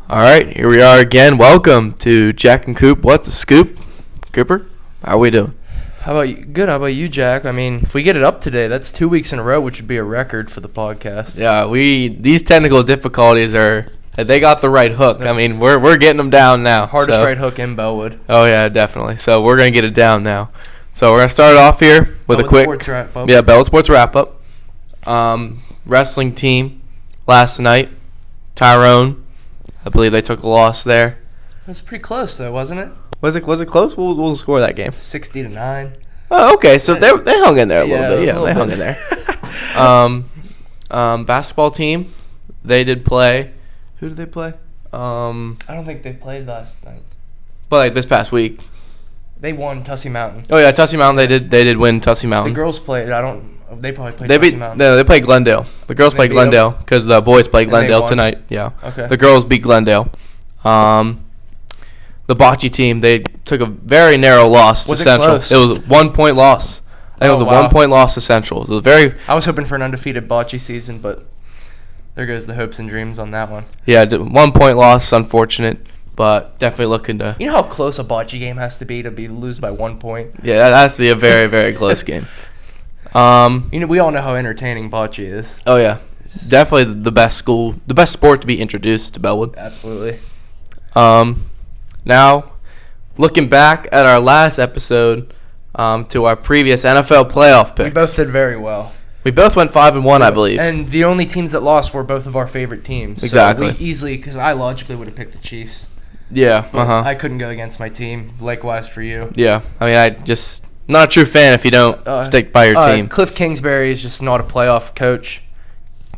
All right, here we are again. Welcome to Jack and Coop. What's the scoop? Cooper, how we doing? How about you? Good. How about you, Jack? I mean, if we get it up today, that's 2 weeks in a row, which would be a record for the podcast. Yeah, these technical difficulties they got the right hook. I mean, we're getting them down now. Hardest right hook in Bellwood. Oh yeah, definitely. So we're gonna get it down now. So we're gonna start off here with a quick Sports wrap up. Yeah, Bellwood Sports wrap up. Wrestling team last night, Tyrone. I believe they took a loss there. It was pretty close though, wasn't it? Was it close? We'll score that game. 60-9. Oh, okay. So they hung in there a little bit. Yeah, They hung in there. Basketball team, they did play. Who did they play? I don't think they played last night. But like this past week. They won Tussey Mountain. Oh yeah, Tussey Mountain. They did win Tussey Mountain. The girls played. They probably played Tussey Mountain. No, they played Glendale. The girls played Glendale because the boys played Glendale tonight. Yeah. Okay. The girls beat Glendale. The bocce team, they took a very narrow loss to Central. Close? It was a 1 point loss. I think it was a 1 point loss to Central. It was I was hoping for an undefeated bocce season, but there goes the hopes and dreams on that one. Yeah, 1 point loss, unfortunate, but definitely looking to. You know how close a bocce game has to be lose by 1 point? Yeah, that has to be a very, very close game. We all know how entertaining bocce is. Oh yeah, definitely the best sport to be introduced to Bellwood. Absolutely. Now, looking back at our last episode, to our previous NFL playoff picks. We both did very well. We both went 5-1, I believe. And the only teams that lost were both of our favorite teams. Exactly. So we easily, because I logically would have picked the Chiefs. Yeah. I couldn't go against my team. Likewise for you. Yeah. I mean, not a true fan if you don't stick by your team. Cliff Kingsbury is just not a playoff coach.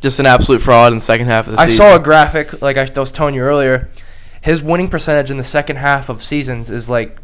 Just an absolute fraud in the second half of the season. I saw a graphic, like I was telling you earlier. His winning percentage in the second half of seasons is like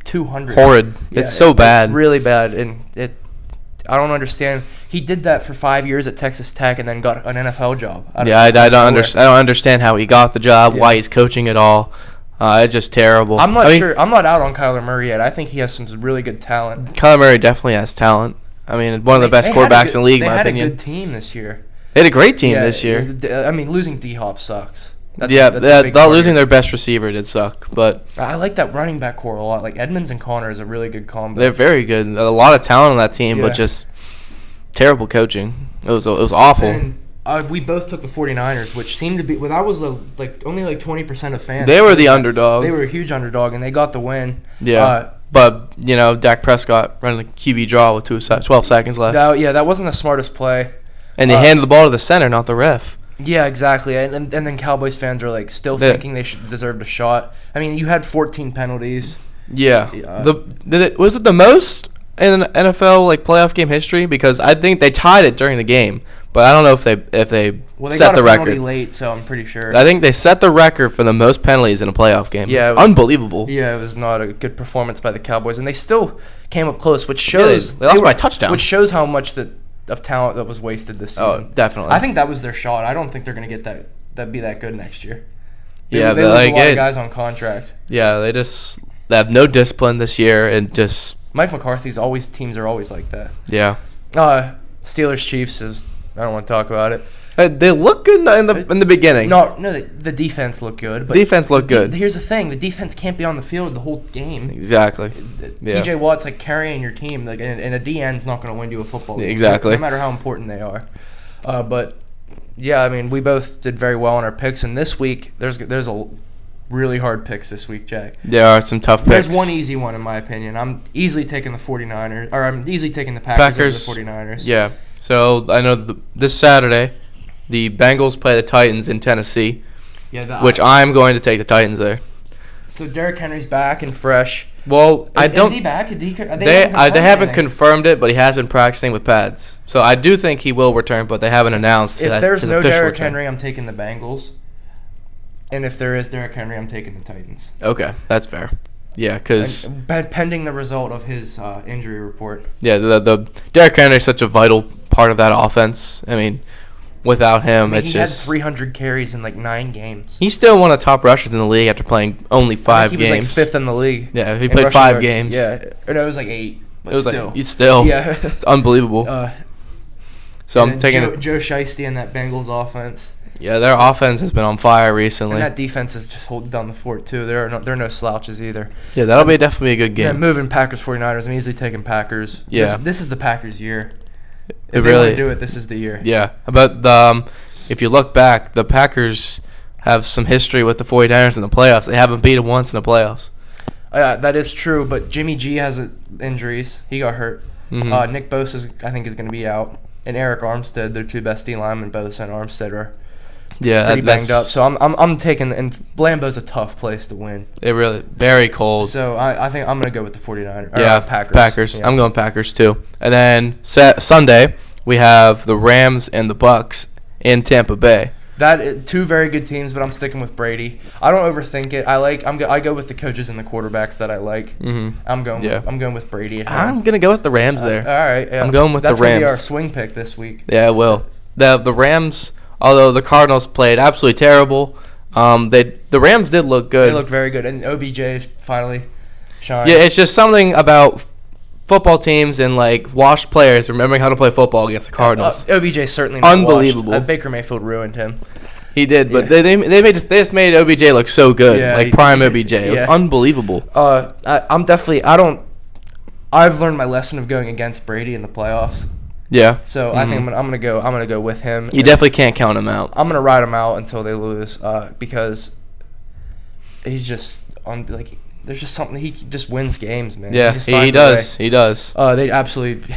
200. Horrid. Yeah, it's so bad. It's really bad, and I don't understand. He did that for 5 years at Texas Tech and then got an NFL job. I don't understand how he got the job, why he's coaching at all. It's just terrible. I'm not sure. I'm not out on Kyler Murray yet. I think he has some really good talent. Kyler Murray definitely has talent. I mean, one of the best quarterbacks in the league, in my opinion. They had a good team this year. They had a great team this year. I mean, losing D-Hop sucks. Losing their best receiver did suck, but I like that running back core a lot. Like Edmonds and Connor is a really good combo. They're very good. A lot of talent on that team, but just terrible coaching. It was awful. And we both took the 49ers, which seemed to be. Well, that was only 20% of fans. They were the underdog. They were a huge underdog, and they got the win. Yeah. But Dak Prescott running a QB draw with 12 seconds left. That wasn't the smartest play. And they handed the ball to the center, not the ref. Yeah, exactly. And then Cowboys fans are still thinking they should deserve a shot. I mean, you had 14 penalties. Yeah. Was it the most in an NFL playoff game history? Because I think they tied it during the game, but I don't know if they set the record. Got a penalty late, so I'm pretty sure. I think they set the record for the most penalties in a playoff game. Yeah, it was unbelievable. Yeah, it was not a good performance by the Cowboys, and they still came up close, which shows they lost by a touchdown. Which shows how much of talent that was wasted this season. Oh, definitely. I think that was their shot. I don't think they're going to get that be that good next year. They lose a lot of guys on contract. Yeah, they have no discipline this year, and just Mike McCarthy's teams are always like that. Yeah. Steelers Chiefs I don't want to talk about it. They look good in the beginning. No, the defense looked good. But defense looked good. Here's the thing: the defense can't be on the field the whole game. Exactly. TJ Watt's carrying your team, and a DN's not going to win you a football game. Exactly. No matter how important they are. But yeah, I mean, we both did very well on our picks, and this week there's a really hard picks this week, Jack. There are some tough picks. There's one easy one in my opinion. I'm easily taking the 49ers, or I'm easily taking the Packers over the 49ers. Yeah. So I know this Saturday, the Bengals play the Titans in Tennessee, which I'm going to take the Titans there. So Derrick Henry's back and fresh. Well, Is he back? They haven't confirmed it, but he has been practicing with pads. So I do think he will return, but they haven't announced if there's his no official Derrick return. Henry, I'm taking the Bengals. And if there is Derrick Henry, I'm taking the Titans. Okay, that's fair. Yeah, because pending the result of his injury report. Yeah, the Derrick Henry is such a vital part of that offense. I mean, without him, he had 300 carries in 9 games. He's still one of the top rushers in the league after playing only 5 games. He was 5th in the league. Yeah, he played 5 games. Yeah, or no, it was 8. But it was still. Yeah, it's unbelievable. So I'm taking Joe Shiesty in that Bengals offense. Yeah, their offense has been on fire recently. And that defense is just holding down the fort, too. There are no slouches either. Yeah, that'll be definitely a good game. Yeah, moving Packers 49ers. I'm easily taking Packers. Yeah. This is the Packers' year. It If they want to do it, this is the year. Yeah, but if you look back, the Packers have some history with the 49ers in the playoffs. They haven't beat them once in the playoffs. That is true, but Jimmy G has injuries. He got hurt. Mm-hmm. Nick Bosa, I think, is going to be out. And Eric Armstead, their two best D linemen, Bosa and Armstead, are pretty banged up. So I'm taking, and Lambeau's a tough place to win. It really very cold. So I think I'm going to go with the 49ers. Yeah, Packers. Yeah. I'm going Packers too. And then Sunday we have the Rams and the Bucks in Tampa Bay. Two very good teams, but I'm sticking with Brady. I don't overthink it. I go with the coaches and the quarterbacks that I like. Mm-hmm. I'm going with Brady. I'm gonna go with the Rams there. All right. Yeah. I'm going with the Rams. That's gonna be our swing pick this week. Yeah, it will. The Rams, although the Cardinals played absolutely terrible, the Rams did look good. They looked very good, and OBJ finally shined. Yeah, it's just something about football teams and like washed players remembering how to play football against the Cardinals. OBJ certainly not unbelievable. Washed. Baker Mayfield ruined him. He did, but they just made OBJ look so good, prime OBJ. It was unbelievable. I've learned my lesson of going against Brady in the playoffs. Yeah. So I think I'm gonna go with him. You definitely can't count him out. I'm gonna ride him out until they lose, because he's just there's just something, he just wins games, man. Yeah, he does. He does. They absolutely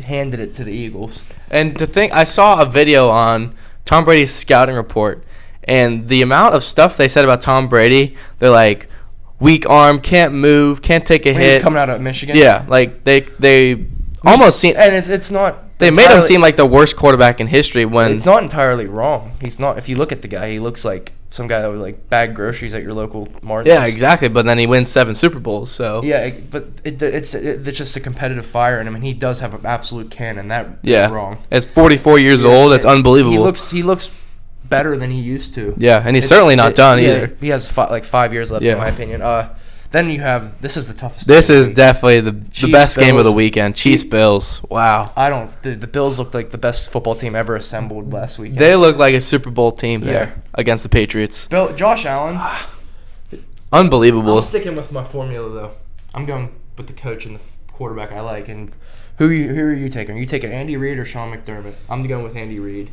handed it to the Eagles. And to think, I saw a video on Tom Brady's scouting report, and the amount of stuff they said about Tom Brady, they're like, weak arm, can't move, can't take a hit. He's coming out of Michigan. Yeah, like they almost seem, and it's not. They made him seem like the worst quarterback in history when it's not entirely wrong. He's not. If you look at the guy, he looks like some guy that would like bag groceries at your local market. Yeah, exactly. But then he wins 7 Super Bowls. So yeah, but it's just a competitive fire in him, and he does have an absolute cannon. That is wrong. It's 44 years old. It's unbelievable. He looks better than he used to. Yeah, and he's certainly not done either. He has 5 years left, in my opinion. Then you have, this is the toughest. This is definitely the best game of the weekend. Chiefs Bills. Wow. The Bills looked like the best football team ever assembled last weekend. They look like a Super Bowl team there against the Patriots. Josh Allen. Unbelievable. I'm sticking with my formula though. I'm going with the coach and the quarterback I like. And who are you taking? Are you taking Andy Reid or Sean McDermott? I'm going with Andy Reid.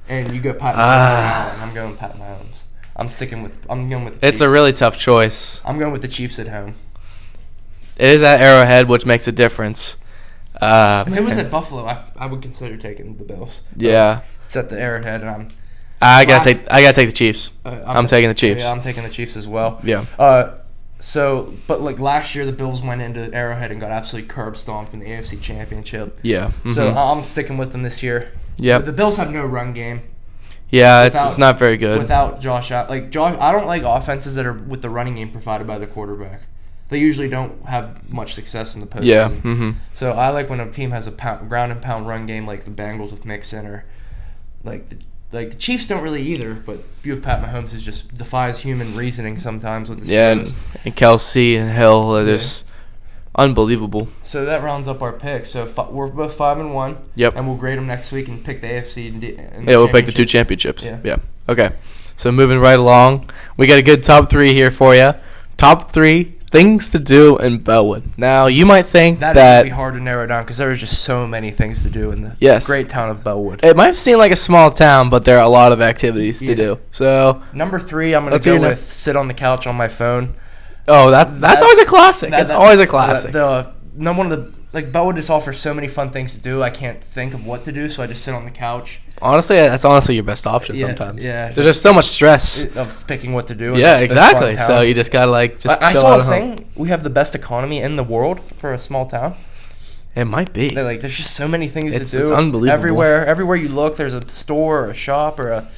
And you go Pat Mahomes. And I'm going Pat Mahomes. I'm going with the Chiefs. It's a really tough choice. I'm going with the Chiefs at home. It is at Arrowhead, which makes a difference. If it was at Buffalo, I would consider taking the Bills. Yeah. It's at the Arrowhead, and I gotta take the Chiefs. I'm taking the Chiefs. Yeah, I'm taking the Chiefs as well. Yeah. But like last year, the Bills went into Arrowhead and got absolutely curb stomped in the AFC Championship. Yeah. Mm-hmm. So I'm sticking with them this year. Yeah. The Bills have no run game. Yeah, it's not very good. Without Josh Allen. I don't like offenses that are with the running game provided by the quarterback. They usually don't have much success in the postseason. Yeah. Mm-hmm. So I like when a team has a ground and pound run game like the Bengals with Mixon, or like the Chiefs don't really either. But you have Pat Mahomes who just defies human reasoning sometimes with his throws. And Kelsey and Hill are just unbelievable. So that rounds up our picks. So we're both 5-1. Yep. And we'll grade them next week and pick the AFC and we'll pick the 2 championships. Yeah. Okay. So moving right along, we got a good top 3 here for you. Top 3 things to do in Bellwood. Now, you might think that would be hard to narrow down because there are just so many things to do in the great town of Bellwood. It might seem like a small town, but there are a lot of activities to do. So number 3, I'm going to go with sit on the couch on my phone. Oh, that's always a classic. That's always a classic. One of the Bellwood just offers so many fun things to do. I can't think of what to do, so I just sit on the couch. Honestly, that's your best option sometimes. Yeah. There's just so much stress of picking what to do. Yeah, exactly. So you just gotta I saw a thing. We have the best economy in the world for a small town. It might be. There's just so many things to do. It's unbelievable. Everywhere you look, there's a store or a shop or a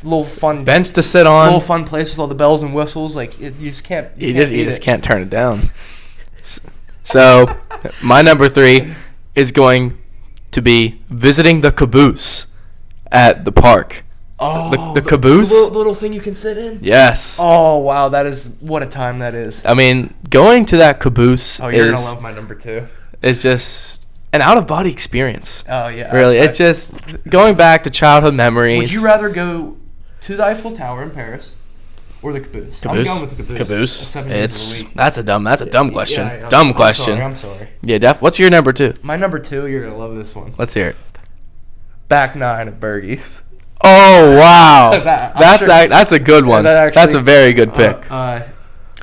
little fun bench to sit on. Little fun place with all the bells and whistles. You just can't. You just can't turn it down. So, my number 3 is going to be visiting the caboose at the park. Oh, the caboose? The little thing you can sit in? Yes. Oh, wow, what a time that is. I mean, going to that caboose you're going to love my number 2. It's just an out-of-body experience. Oh, yeah. Really, it's just going back to childhood memories. Would you rather go to the Eiffel Tower in Paris, or the Caboose. I'm Caboose. going with the Caboose. Caboose. 7 days It's of the week. that's a dumb question. Yeah, Dumb question. I'm sorry. Yeah, what's your number 2? My number 2, you're gonna love this one. Let's hear it. Back 9 at Bergie's. Oh wow, that's a good one. That's a very good pick.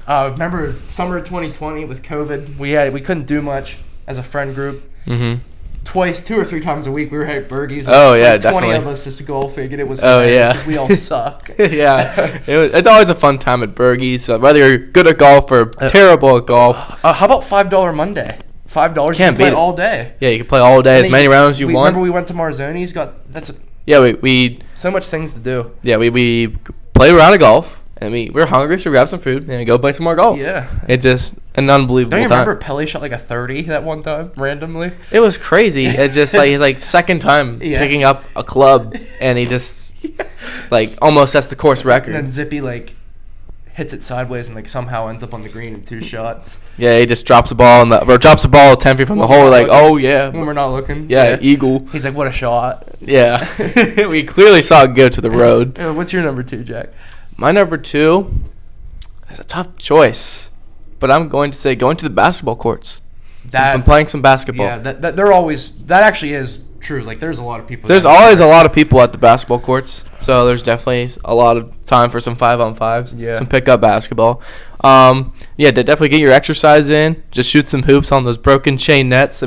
Remember summer 2020 with COVID? We couldn't do much as a friend group. Mhm. 2 or 3 times a week we were at Bergie's. Oh, yeah, 20 definitely. of us just go figured it was. Oh, yeah. Because we all suck. Yeah, it's always a fun time at Bergie's. So whether you're good at golf or terrible at golf. How about $5 Monday? $5 you can Can't play beat it. all day. Yeah, you can play all day, as many rounds as you want. Remember we went to Marzoni's? Yeah, we So much things to do. we played a round of golf, and we were hungry, so we grabbed some food and go play some more golf. Yeah. It's just an unbelievable Don't you time. remember Pelé shot like a 30 that one time randomly? It was crazy. It's just like his second time Yeah. picking up a club, and he just almost sets the course record. And then Zippy hits it sideways and somehow ends up on the green in 2 shots. Yeah, he just drops the ball drops the ball 10 feet from the hole. Oh yeah, When we're not looking. yeah, eagle. He's like, what a shot. Yeah, we clearly saw it go to the road. What's your number 2, Jack? My number 2 is a tough choice, but I'm going to say going to the basketball courts. I've been playing some basketball. Yeah, that actually is true. There's a lot of people. There's always a lot of people at the basketball courts, so there's definitely a lot of time for some 5-on-5s, Yeah. some pickup basketball. To definitely get your exercise in, just shoot some hoops on those broken chain nets.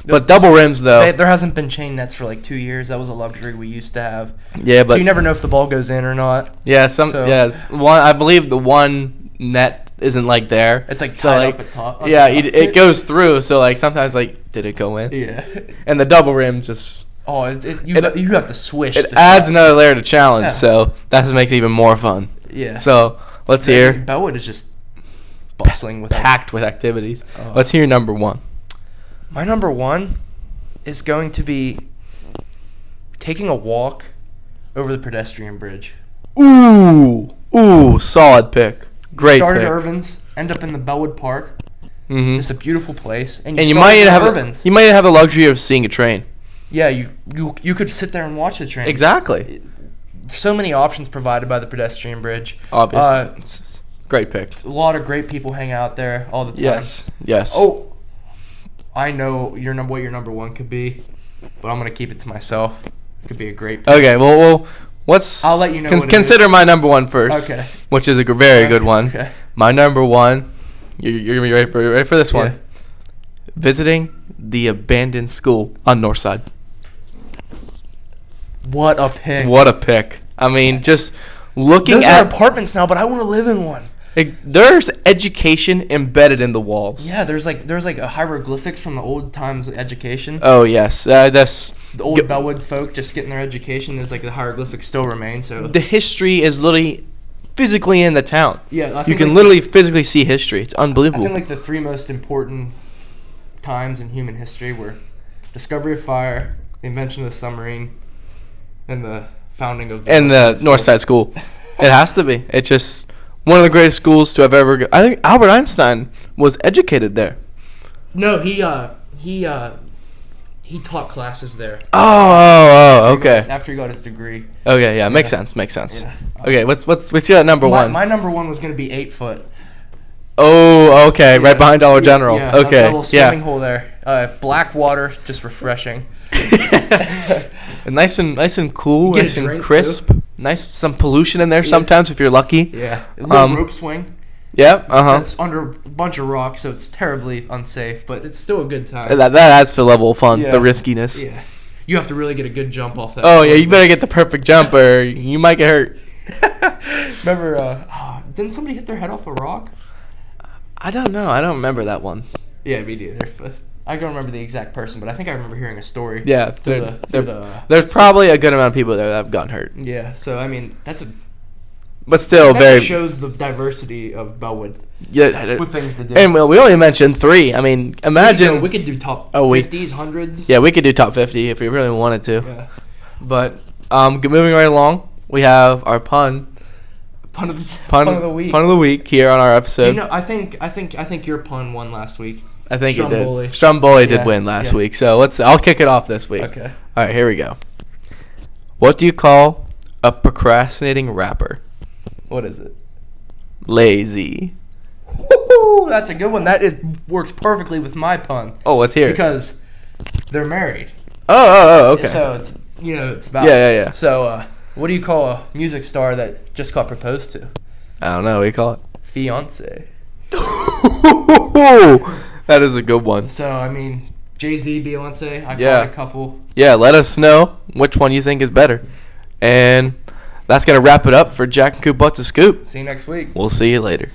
But double rims though. There hasn't been chain nets for 2 years. That was a luxury we used to have. Yeah, but so you never know if the ball goes in or not. yeah, I believe the one net isn't there. It's tied up at top. Yeah, it goes through. So sometimes did it go in? Yeah. And the double rim just. Oh, you have to swish. It adds another layer to challenge, Yeah. so that makes it even more fun. Yeah. So let's hear. Bellwood is just bustling with packed with activities. Oh. Let's hear number 1. My number 1 is going to be taking a walk over the pedestrian bridge. Ooh, solid pick. Great Start pick. at Irvin's, end up in the Bellwood Park. Mm-hmm. It's a beautiful place, and you start might at have Irvin's. you might have the luxury of seeing a train. Yeah, you could sit there and watch the train. Exactly. So many options provided by the pedestrian bridge. Obviously. Great pick. A lot of great people hang out there all the time. Yes. Oh, I know what your number 1 could be, but I'm gonna keep it to myself. It could be a great pick. Okay. Well, I'll let you know. Consider my number 1 first. Okay. Which is a very good one. Okay. My number 1. You're gonna be ready for this one. Yeah. Visiting the abandoned school on Northside. What a pick. What a pick. Just looking Those at are apartments now, but I want to live in one. there's education embedded in the walls. Yeah, there's a hieroglyphics from the old times education. Oh yes, that's The old Bellwood folk just getting their education. There's the hieroglyphics still remain. So the history is literally physically in the town. yeah, I You think can literally physically see history. It's I unbelievable. think the 3 most important times in human history were discovery of fire, the invention of the submarine, and the founding of and the Northside School. It has to be. It's just one of the greatest schools to have ever. I think Albert Einstein was educated there. No, he taught classes there. Oh, okay. After he got his degree. Okay, yeah, makes sense. Yeah. Okay, what's your number 1? My number 1 was gonna be 8 foot. Oh, okay, Yeah. right behind Dollar General. Yeah, Okay, a little swimming hole there. Black water, just refreshing. nice and cool, You get nice a and drink, crisp. Nice, some pollution in there sometimes if you're lucky. Yeah. A little rope swing. Yep. It's under a bunch of rocks, so it's terribly unsafe, but it's still a good time. That adds to the level of fun, Yeah. the riskiness. Yeah. You have to really get a good jump off that. Oh yeah, you better get the perfect jump or you might get hurt. Remember, didn't somebody hit their head off a rock? I don't know. I don't remember that one. Yeah, me neither. But I don't remember the exact person, but I think I remember hearing a story. Yeah, there's probably a good amount of people there that have gotten hurt. Yeah, so I mean But still, that very. just shows the diversity of Bellwood Yeah, with things to do. and we only mentioned 3. Imagine. we could do top Oh, 50s, 100s. Yeah, we could do top 50 if we really wanted to. Yeah. But moving right along, we have our pun Pun of the week. Pun of the week here on our episode. I think your pun won last week. I think it did. Stromboli. Stromboli did Yeah, win last yeah. week, so I'll kick it off this week. Okay. All right, here we go. What do you call A procrastinating rapper. What is it? Lazy. Woo-hoo, that's a good one. Works perfectly with my pun. Oh, let's hear it. Because they're married. Oh, okay. So it's it's about. Yeah. So what do you call a music star that just got proposed to? I don't know. What do you call it? Fiance. That is a good one. So I mean, Jay-Z, Beyonce. I Yeah. caught a couple. Yeah, let us know which one you think is better. And that's going to wrap it up for Jack and Coop What's a Scoop. See you next week. We'll see you later.